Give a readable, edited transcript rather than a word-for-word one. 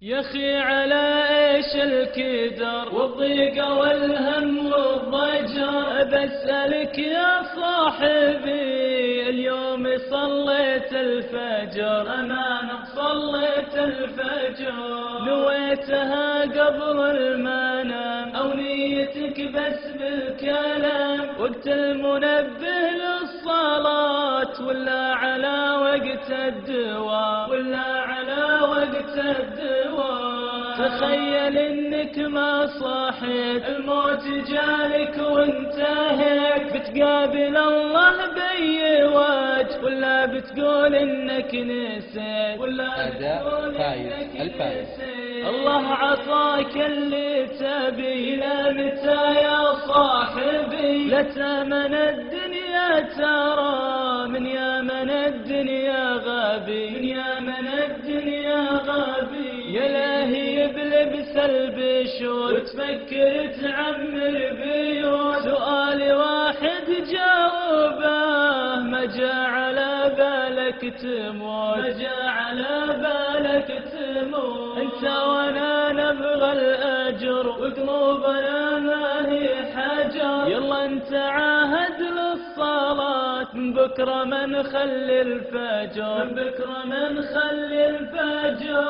يا أخي على إيش الكدر والضيق والهم والضجر، بسألك يا صاحبي اليوم صليت الفجر؟ أمانة صليت الفجر، نويتها قبل المنام أو نيتك بس بالكلام؟ وقت المنبه للصلاة ولا على وقت الدواء؟ ولا على وقت الدواء؟ تخيل انك ما صحيت، الموت جالك وانتهيت، بتقابل الله بأي وجه؟ ولا بتقول انك نسيت؟ ولا بتقول انك نسيت؟ الله عطاك اللي تبي، الى متى يا صاحبي؟ لا تامن الدنيا ترى، من يامن الدنيا غبي، من يامن الدنيا غبي. يا لاهي بلبس البشور وتفكر تعمر بيوت، سؤال واحد جاوبه، ما جا على بالك تموت؟ ما جا على بالك تموت؟ انت وانا نبغى الاجر وقلوبنا ما هي حجر، يلا انت عاهد للصلاة، من بكره ما نخلي الفجر، من بكره ما نخلي الفجر.